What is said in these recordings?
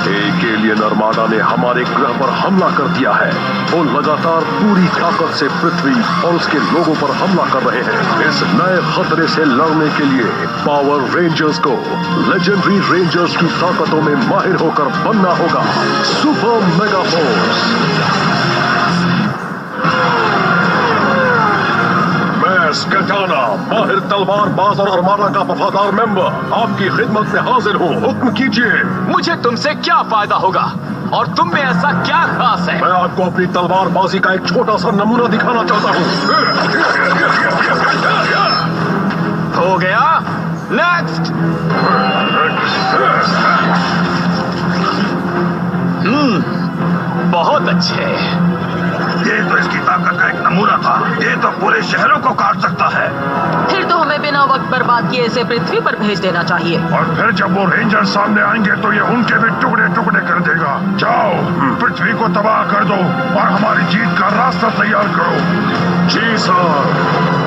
एक alien armada ने हमारे ग्रह पर हमला कर दिया है। वो लगातार पूरी ताकत से पृथ्वी और उसके लोगों पर हमला कर रहे हैं। इस नए खतरे से लड़ने के लिए पावर रेंजर्स को लेजेंडरी रेंजर्स की ताकतों में माहिर होकर बनना होगा। Super mega force. मैं स्केटाना, माहिर तलवारबाज और आर्माडा का वफादार मेंबर, आपकी खिदमत में हाजिर हूँ। हुक्म कीजिए। मुझे तुमसे क्या फायदा होगा और तुम में ऐसा क्या खास है? मैं आपको अपनी तलवारबाजी का एक छोटा सा नमूना दिखाना चाहता हूँ। हो गया? नेक्स्ट। बहुत अच्छे। ये तो इसकी ताकत का एक नमूना था। ये तो पूरे शहरों को काट सकता है। फिर तो हमें बिना वक्त बर्बाद किए इसे पृथ्वी पर भेज देना चाहिए। और फिर जब वो रेंजर सामने आएंगे तो ये उनके भी टुकड़े टुकड़े कर देगा। जाओ, पृथ्वी को तबाह कर दो और हमारी जीत का रास्ता तैयार करो। जी सर।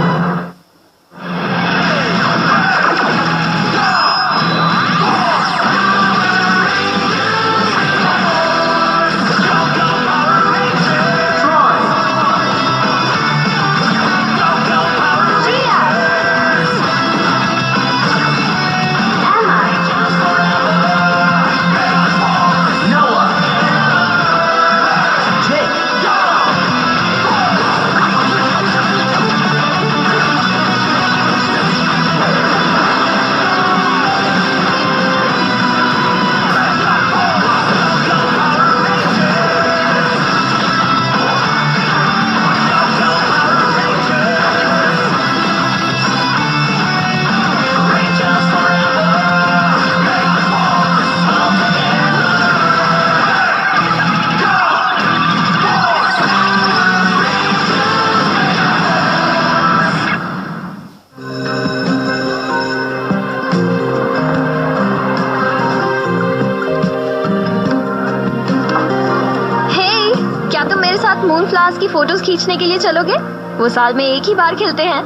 मूनफ्लावर्स की फोटोज खींचने के लिए चलोगे? वो साल में एक ही बार खिलते हैं।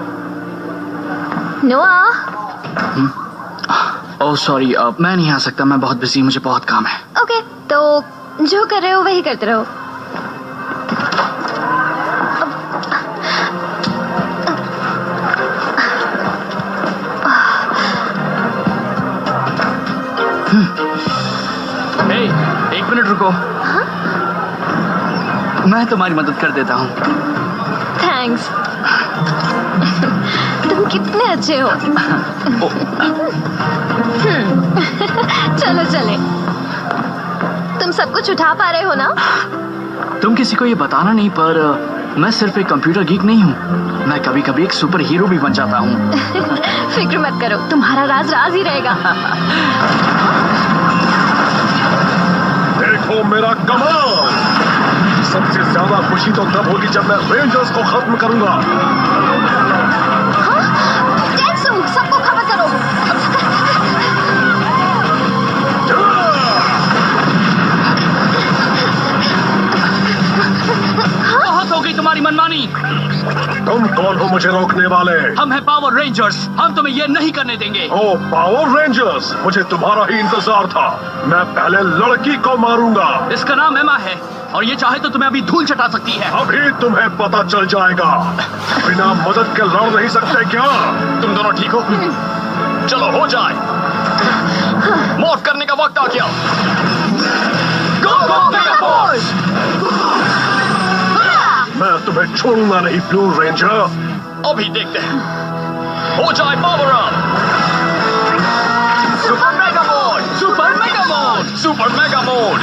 नोआ। ओह सॉरी, मैं नहीं आ सकता। मैं बहुत बिजी, मुझे बहुत काम है। ओके, तो जो कर रहे हो वही करते रहो। हे, एक मिनट रुको। मैं तुम्हारी मदद कर देता हूँ। थैंक्स। तुम कितने अच्छे हो। चलो चले। तुम सब कुछ उठा पा रहे हो ना? तुम किसी को ये बताना नहीं, पर मैं सिर्फ एक कंप्यूटर गीक नहीं हूँ। मैं कभी कभी एक सुपर हीरो भी बन जाता हूँ। फिक्र मत करो, तुम्हारा राज राज ही रहेगा। देखो मेरा कमाल। सबसे ज्यादा खुशी तो तब होगी जब मैं रेंजर्स को खत्म करूंगा। हाँ? टेंसु, सबको खबर करो। बहुत हो गई तुम्हारी मनमानी। तुम कौन हो मुझे रोकने वाले? हम हैं पावर रेंजर्स। हम तुम्हें ये नहीं करने देंगे। ओ पावर रेंजर्स, मुझे तुम्हारा ही इंतजार था। मैं पहले लड़की को मारूंगा। इसका नाम एमा है और ये चाहे तो तुम्हें अभी धूल चटा सकती है। अभी तुम्हें पता चल जाएगा। बिना मदद के लड़ नहीं सकते क्या? तुम दोनों ठीक हो? चलो हो जाए। मौत करने का वक्त आ गया। गो गो मेगा फोर्स! मैं तुम्हें छोड़ूंगा नहीं ब्लू रेंजर। अभी देखते हैं। हो जाए power up. Super mega mode! Super mega mode! Super mega mode!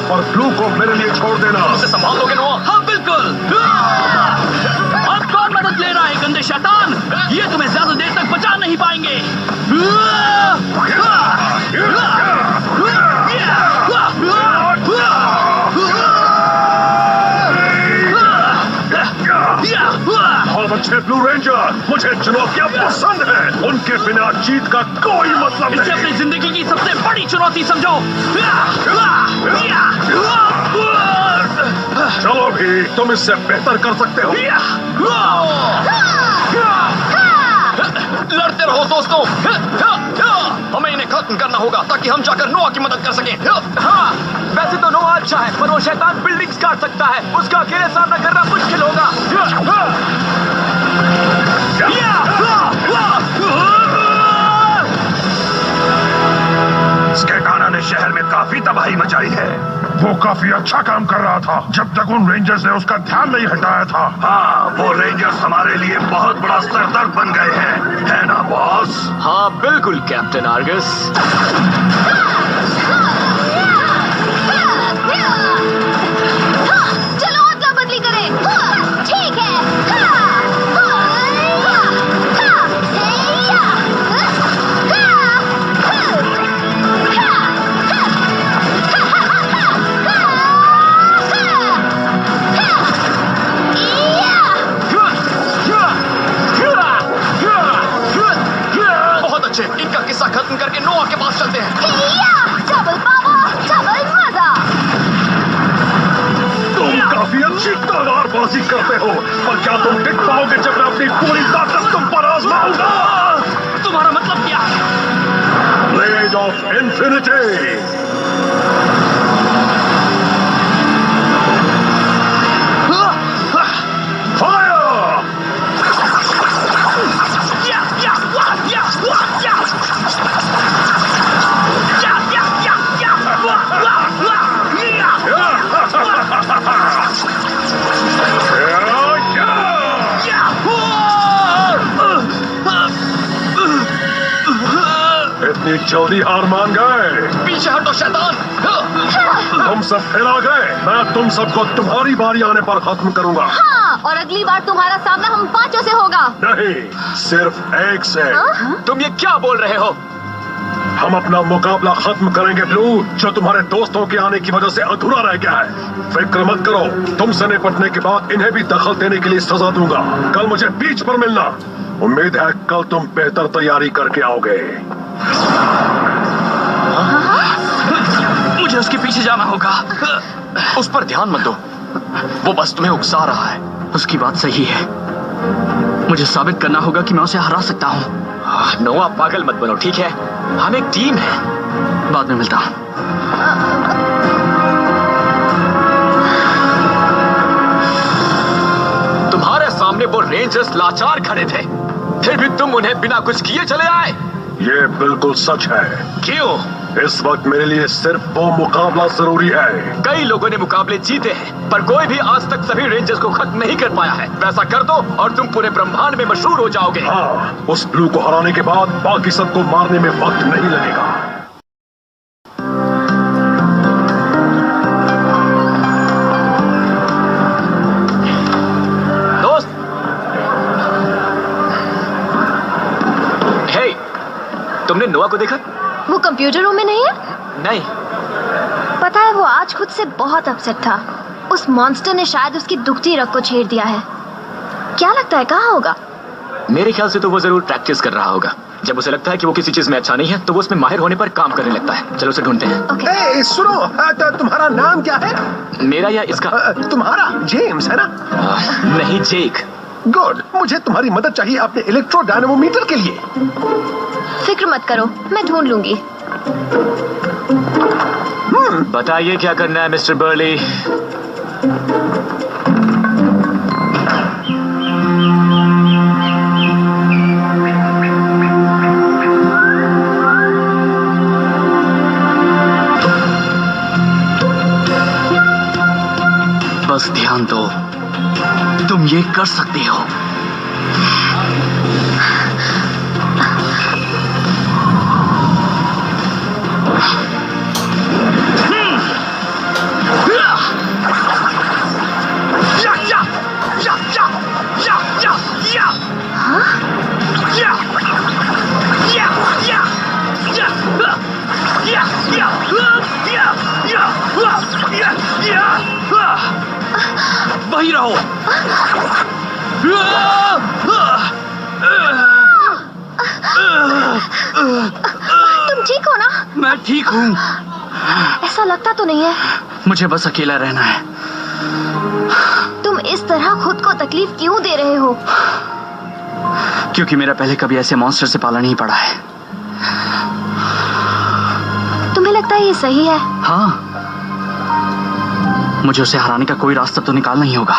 और ब्लू को मेरे लिए छोड़ देना। उसे संभाल लोगे नोआ? हाँ बिल्कुल। अब कौन मदद ले रहा है गंदे शैतान? ये तुम्हें ज्यादा देर तक बचा नहीं पाएंगे। मुझे ब्लू रेंजर, मुझे चुनौतियां पसंद है। उनके बिना जीत का कोई मतलब इसे नहीं। अपनी जिंदगी की सबसे बड़ी चुनौती समझो। चलो भी, तुम इससे बेहतर कर सकते हो। लड़ते रहो दोस्तों। हमें इन्हें खत्म करना होगा ताकि हम जाकर नोआ की मदद कर सकें। हाँ, वैसे तो नोआ अच्छा है, पर वो शैतान बिल्डिंग्स काट सकता है। उसका अकेले सामना करना मुश्किल होगा। स्केटाना ने शहर में काफी तबाही मचाई है। वो काफी अच्छा काम कर रहा था जब तक उन रेंजर्स ने उसका ध्यान नहीं हटाया था। हाँ, वो रेंजर्स हमारे लिए बहुत बड़ा सरदर्द बन गए हैं, है ना बॉस? हाँ बिल्कुल कैप्टन आर्गस। चलो अदला बदली करें। ठीक है। बहुत अच्छे, इनका किस्सा खत्म करके नोआ के पास चलते हैं। डबल पावर, डबल मजा। तुम काफी अच्छी तलवारबाजी करते हो, पर क्या तुम टिक पाओगे जब मैं अपनी पूरी ताकत तुम पर आजमाऊंगा? तुम्हारा मतलब क्या है? Blade of infinity. इतनी जल्दी हार मान गए? पीछे हटो शैतान। तुम सब फिर आ गए। मैं तुम सबको तुम्हारी बारी आने पर खत्म करूंगा। हाँ, और अगली बार तुम्हारा सामना हम 5 से होगा। नहीं, सिर्फ 1 से। तुम ये क्या बोल रहे हो? हम अपना मुकाबला खत्म करेंगे ब्लू, जो तुम्हारे दोस्तों के आने की वजह से अधूरा रह गया है। फिक्र मत करो, तुमसे निपटने के बाद इन्हें भी दखल देने के लिए सजा दूंगा। कल मुझे बीच पर मिलना। उम्मीद है कल तुम बेहतर तैयारी करके आओगे। मुझे उसके पीछे जाना होगा। उस पर ध्यान मत दो, वो बस तुम्हें उकसा रहा है। उसकी बात सही है। मुझे साबित करना होगा कि मैं उसे हरा सकता हूँ। नोआ पागल मत बनो, ठीक है? हम एक टीम है। बाद में मिलता हूँ। तुम्हारे सामने वो रेंजर्स लाचार खड़े थे, फिर भी तुम उन्हें बिना कुछ किए चले आए। ये बिल्कुल सच है। क्यों? इस वक्त मेरे लिए सिर्फ वो मुकाबला जरूरी है। कई लोगों ने मुकाबले जीते हैं, पर कोई भी आज तक सभी रेंजर्स को खत्म नहीं कर पाया है। वैसा कर दो और तुम पूरे ब्रह्मांड में मशहूर हो जाओगे। हाँ, उस ब्लू को हराने के बाद बाकी सबको मारने में वक्त नहीं लगेगा। दोस्त, हे, तुमने नोआ को देखा? वो कंप्यूटर रूम में नहीं है? नहीं। पता है, वो आज खुद से बहुत अपसेट था। उस मॉन्स्टर ने शायद उसकी दुखती रग को छेड़ दिया है। क्या लगता है कहाँ होगा? मेरे ख्याल से तो वो जरूर प्रैक्टिस कर रहा होगा। जब उसे लगता है कि वो किसी चीज में अच्छा नहीं है तो वो उसमें माहिर होने पर काम करने लगता है। चलो उसे ढूंढते हैं। ओके। सुनो, तुम्हारा नाम क्या है? मेरा या इसका? तुम्हारा जेम्स है ना? नहीं, जेक। गुड, मुझे तुम्हारी मदद चाहिए अपने इलेक्ट्रो डायनेमोमीटर के लिए। फिक्र मत करो, मैं ढूंढ लूंगी। बताइए क्या करना है मिस्टर बर्ली। बस ध्यान दो, तुम ये कर सकते हो। वही रहो। तुम ठीक हो ना? मैं ठीक हूँ। ऐसा लगता तो नहीं है। मुझे बस अकेला रहना है। तुम इस तरह खुद को तकलीफ क्यों दे रहे हो? क्योंकि मेरा पहले कभी ऐसे मॉन्स्टर से पाला नहीं पड़ा है। तुम्हें लगता है ये सही है? हाँ, मुझे उसे हराने का कोई रास्ता तो निकालना ही होगा।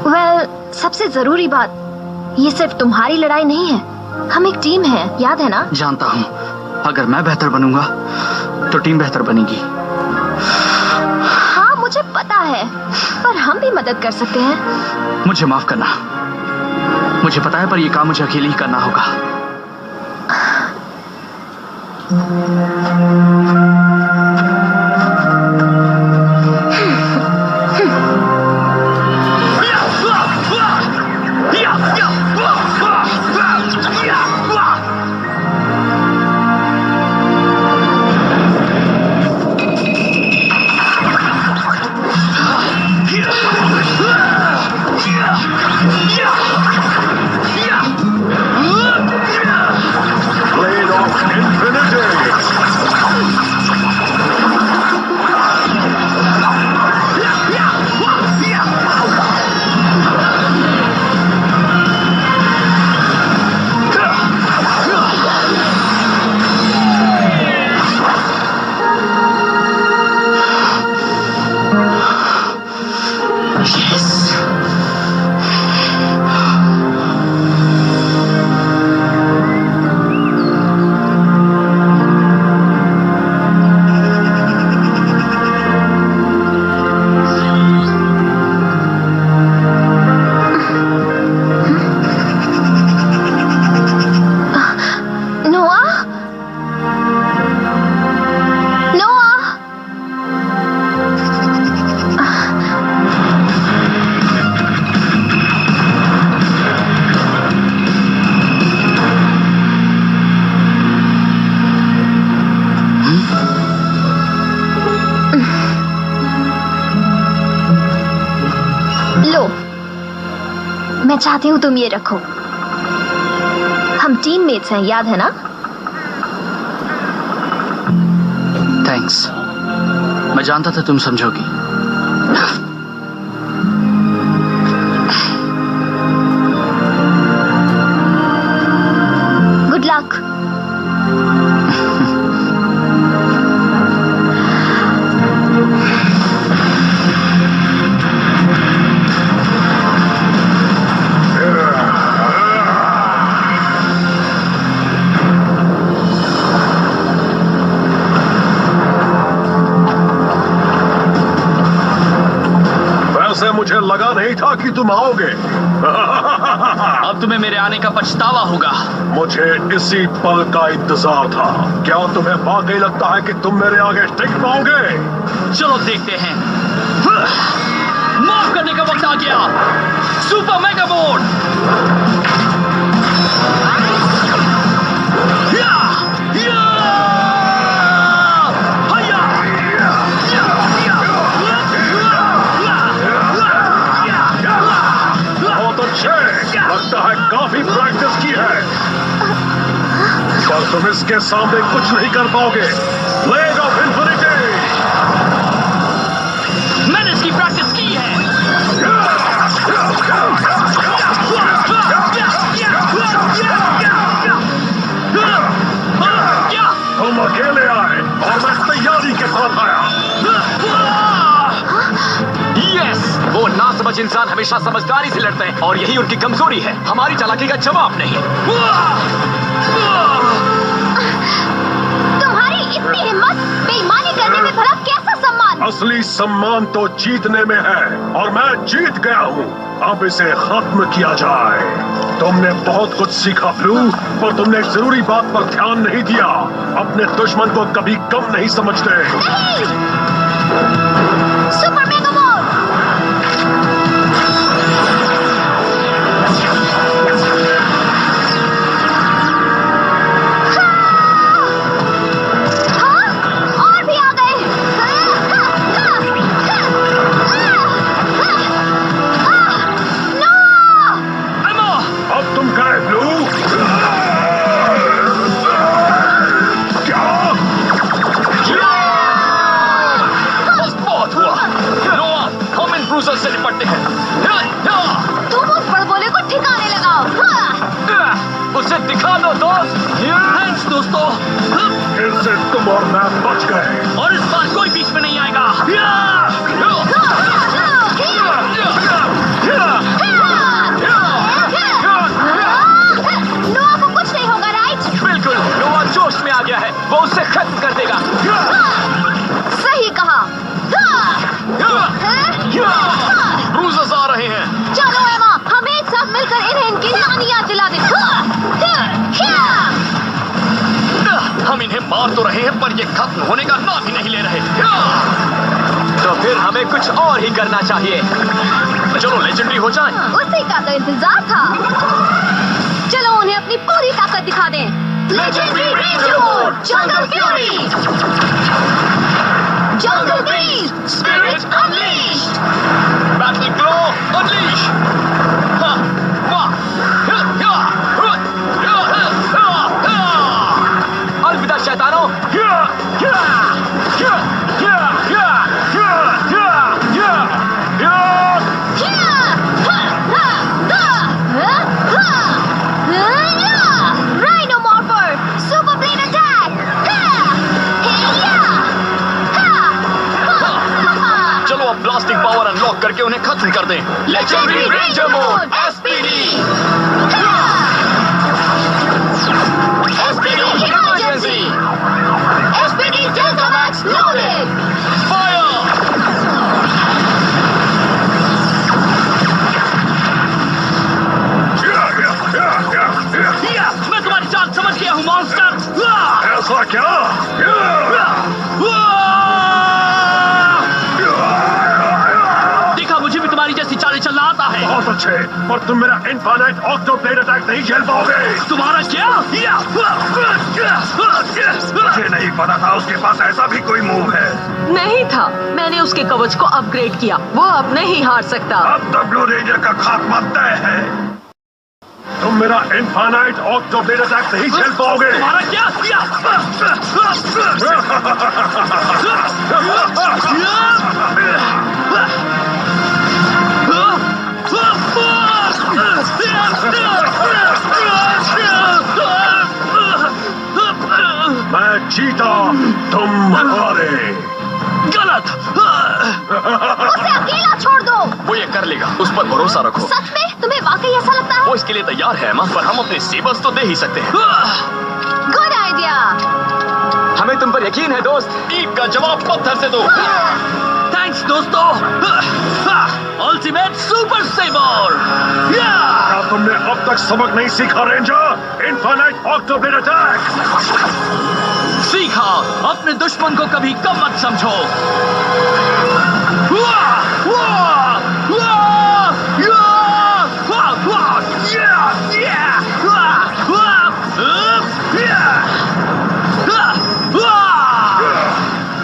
वेल, सबसे जरूरी बात, ये सिर्फ तुम्हारी लड़ाई नहीं है, हम एक टीम है, याद है ना? जानता हूँ, अगर मैं बेहतर बनूंगा तो टीम बेहतर बनेगी। हाँ, मुझे पता है, पर हम भी मदद कर सकते हैं। मुझे माफ करना, मुझे पता है, पर ये काम मुझे अकेले ही करना होगा। मैं चाहती हूँ तुम ये रखो, हम टीममेट्स हैं, याद है ना? थैंक्स, मैं जानता था तुम समझोगी। Good luck. मुझे लगा नहीं था कि तुम आओगे। अब तुम्हें मेरे आने का पछतावा होगा। मुझे इसी पल का इंतजार था। क्या तुम्हें वाकई लगता है कि तुम मेरे आगे टिक पाओगे? चलो देखते हैं। माफ करने का वक्त आ गया। Super mega board. लगता है काफी प्रैक्टिस की है, पर तुम इसके सामने कुछ नहीं कर पाओगे। Plague of infinity. मैंने इसकी प्रैक्टिस की है। तुम अकेले आए और मैं तैयारी के साथ आया। यस, वो नासमझ इंसान हमेशा समझदारी से लड़ते हैं और यही उनकी कमजोरी है। हमारी चालाकी का जवाब नहीं। तुम्हारी इतनी हिम्मत, बेईमानी करने में भला कैसा सम्मान? असली सम्मान तो जीतने में है और मैं जीत गया हूँ। अब इसे खत्म किया जाए। तुमने बहुत कुछ सीखा ब्लू, पर तुमने एक जरूरी बात पर ध्यान नहीं दिया। अपने दुश्मन को कभी कम नहीं समझते। नहीं! Super mega board. हाँ, और भी आ गए। नो! क्रूजर से निपटते हैं। तुम उस बड़बोले को ठिकाने लगाओ। उसे दिखा दो दोस्त। थैंक्स दोस्तों। फिर से तुम और मैं बच गए। और इस बार कोई बीच में नहीं आएगा। नोआ को कुछ नहीं होगा, राइट? बिल्कुल, नोआ जोश में आ गया है, वो उसे खत्म कर देगा। सही कहा। क्रूजर्स आ रहे हैं। चलो एमा, हम एक साथ मिलकर इन्हें इनकी नानी याद दिला दें। हम इन्हें मार तो रहे हैं पर ये खत्म होने का नाम ही नहीं ले रहे। तो फिर हमें कुछ और ही करना चाहिए। चलो लेजेंडरी हो जाएं। उसी का तो इंतजार था। चलो उन्हें अपनी पूरी ताकत दिखा दें। Legendary ranger mode, jungle fury, jungle breeze, spirit unleashed, battle glow unleash. अलविदा शैतानों। Rhino morpher, super blade attack. चलो अब ब्लास्टिंग पावर अनलॉक करके उन्हें खत्म कर दें। Legendary ranger mode SPD, SPD emergency, SPD delta max loaded, fire. मैं तुम्हारी चाल समझ गया हूँ मॉन्स्टर। ऐसा क्या? देखा, मुझे भी तुम्हारी जैसी चालें चलना आता है। बहुत अच्छे, पर तुम मेरा इनफाइनाइट ऑक्टो ब्लेड अटैक नहीं झेल पाओगे। तुम्हारा क्या? मुझे नहीं पता था उसके पास ऐसा भी कोई मूव है। नहीं था, मैंने उसके कवच को अपग्रेड किया। वो अब नहीं हार सकता। अब द ब्लू रेंजर का खात्मा तय है। तुम मेरा इनफाइनाइट ऑक्टो ब्लेड अटैक नहीं झेल पाओगे। तुम्हारा क्या? मैं जीता, तुम हारे। गलत। उसे अकेला छोड़ दो। वो ये कर लेगा, उस पर भरोसा रखो। सच में? तुम्हें वाकई ऐसा लगता है? वो इसके लिए तैयार है एमा, पर हम अपने सेबर्स तो दे ही सकते हैं। Good idea. हमें तुम पर यकीन है दोस्त। ईद का जवाब पत्थर से दो। थैंक्स दोस्तों। Ultimate super sabre. क्या तुमने अब तक सबक नहीं सीखा ranger? Infinite octo blade attack. सीखा, अपने दुश्मन को कभी कम मत समझो।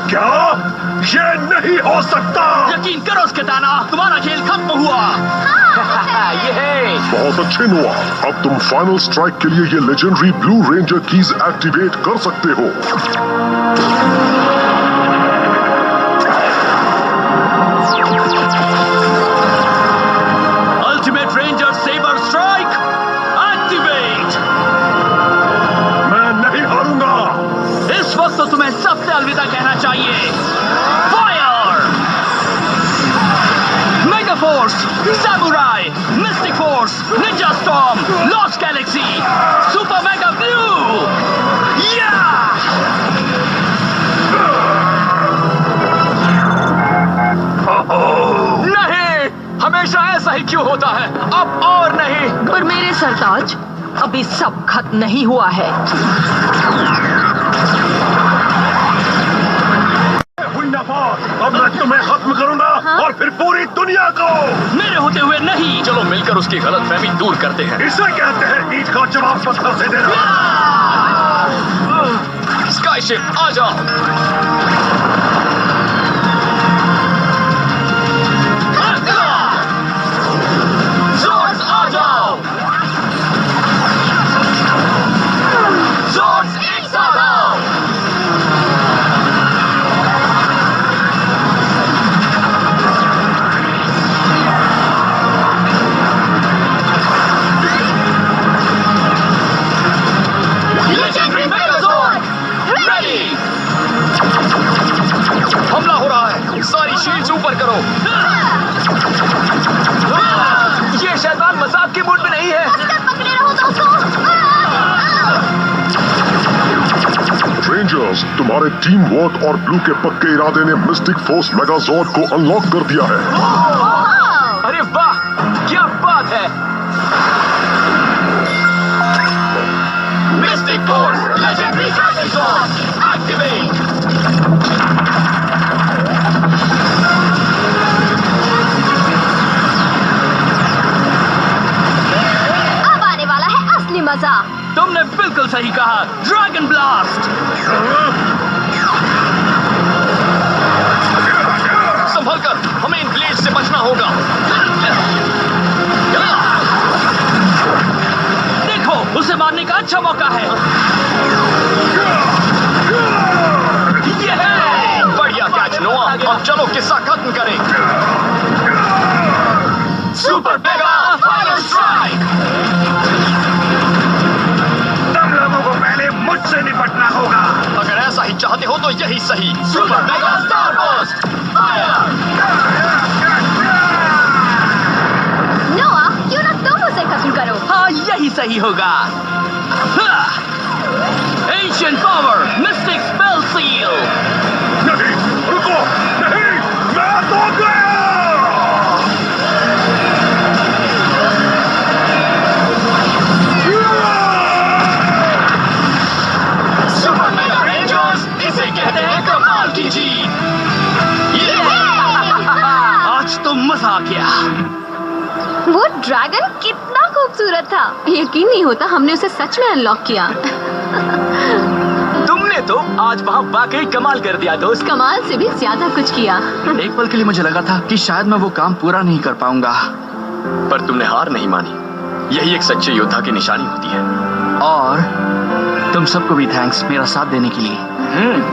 क्या? ये नहीं हो सकता। यकीन करो स्केटाना, तुम्हारा खेल खत्म हुआ। बहुत अच्छे नोआ, अब तुम फाइनल स्ट्राइक के लिए ये legendary blue ranger keys activate कर सकते हो। Ultimate ranger sabre strike activate. मैं नहीं हारूंगा। इस वक्त तो तुम्हें सबसे अलविदा कहना चाहिए। Fire, mega force, samurai, Mystic Force, Ninja storm, lost Galaxy, super mega blue. या! नहीं, हमेशा ऐसा ही क्यों होता है? अब और नहीं। पर मेरे सरताज, अभी सब खत्म नहीं हुआ है। अब मैं तुम्हें खत्म करूंगा और फिर पूरी दुनिया को। मेरे होते हुए नहीं। चलो मिलकर उसकी गलतफहमी दूर करते हैं। इसे कहते हैं ईद का जवाब पत्थर से देना। स्काईशिप आ जाओ। Zords आ जाओ। Zords एक साथ आओ। शील्ड्स ऊपर करो। ये शैतान मजाक के मूड में नहीं है। पकड़े रहो दोस्तों। रेंजर्स, तुम्हारे टीम वर्क और ब्लू के पक्के इरादे ने मिस्टिक फोर्स मेगाजॉर्ड को अनलॉक कर दिया है। अरे वाह, क्या बात है। Mystic force legendary megazord activate. अब आने वाला है असली मजा। तुमने बिल्कुल सही कहा। Dragon blast. संभल कर, हमें इन ब्लेड से बचना होगा। देखो, उसे मारने का अच्छा मौका है। बढ़िया कैच नोआ। अब चलो किस्सा खत्म करें। Super mega fire strike. तुम लोगों को पहले मुझसे निपटना होगा। अगर ऐसा ही चाहते हो तो यही सही। Super mega star burst fire. नोआ, क्यों ना तुम उसे खत्म करो। हाँ, यही सही होगा। Ancient power mistake spell seal. नहीं, रुको, नहीं, मैं तो गया। सुपर मेगा रेंजर्स, इसे कहते हैं कमाल की जीत। आज तो मजा आ गया। वो ड्रैगन कितना खूबसूरत था। यकीन नहीं होता हमने उसे सच में अनलॉक किया। तुमने तो आज वहाँ वाकई कमाल कर दिया दोस्त। कमाल से भी ज्यादा कुछ किया। एक पल के लिए मुझे लगा था कि शायद मैं वो काम पूरा नहीं कर पाऊंगा, पर तुमने हार नहीं मानी। यही एक सच्चे योद्धा की निशानी होती है। और तुम सबको भी थैंक्स मेरा साथ देने के लिए।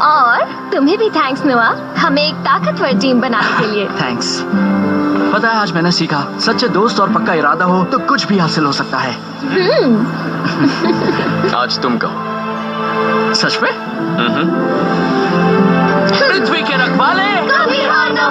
और तुम्हें भी थैंक्स नोआ, हमें एक ताकतवर टीम बनाने के लिए। थैंक्स। पता है, आज मैंने सीखा, सच्चे दोस्त और पक्का इरादा हो तो कुछ भी हासिल हो सकता है। आज तुम कहो। सच में? पृथ्वी के रखवाले कभी हार न